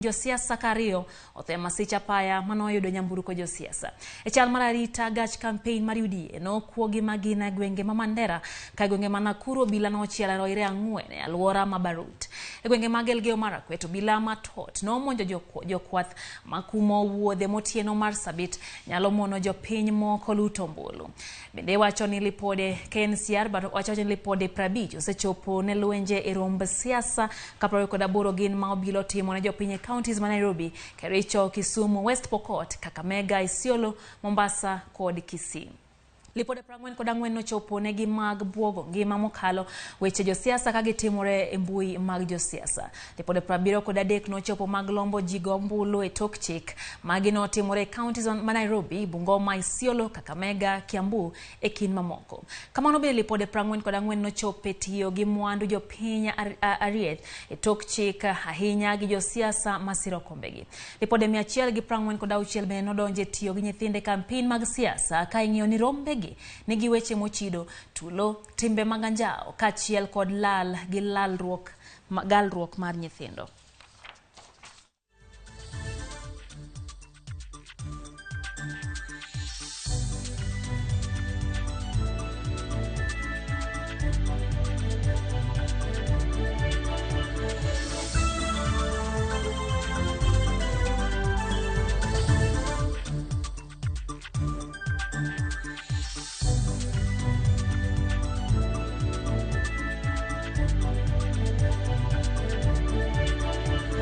Josiasa kario othema sicha paya manoyudo nyamburko josiasa. E chal mar arita gach campaign mar UDA no kuogi magina gwenge ma Mandera ka gwenge ma Nakuru bila no chiela roire ang'wen e alwora ma Barut. E gwenge mag Elgeyo Marakwet bila matot no monjo jokwath makumo wuodhe motieno mar Sabit nyalo mono jopiny moko luto mbulu. Bende wacho ni lipode KNCR wacho ni lipode 50 osechopo ne lwenje e romb siasa ka 28 gin ma obilo timo ne jopiny counties ma Nairobi, Kericho, Kisumu, West Pokot, Kakamega, Isiolo, Mombasa kod Kisii. Lipode 44 nochopo negi mag buogo ngima mokalo weche josiasa ka gitimore e mbui mag josiasa. Lipode 73 nochopo mag lombo jigo mbulu e tok chik magi notimore counties ma Nairobi, Bungoma, Isiolo, Kakamega, Kiambu e kin mamoko. Kamano be lipode 44 nochopo tiyo gi mwandu jopiny ariet e tok chik ahinya gi josiasa masiro kombegi. Lipode 146 be nodonje tiyo gi nyithinde campaign mag siasa ka ing'iyo ni rombegi nigi weche mochido, tulo, timbe maganjao, kachiel kod lal gi galruok mar nyithindo.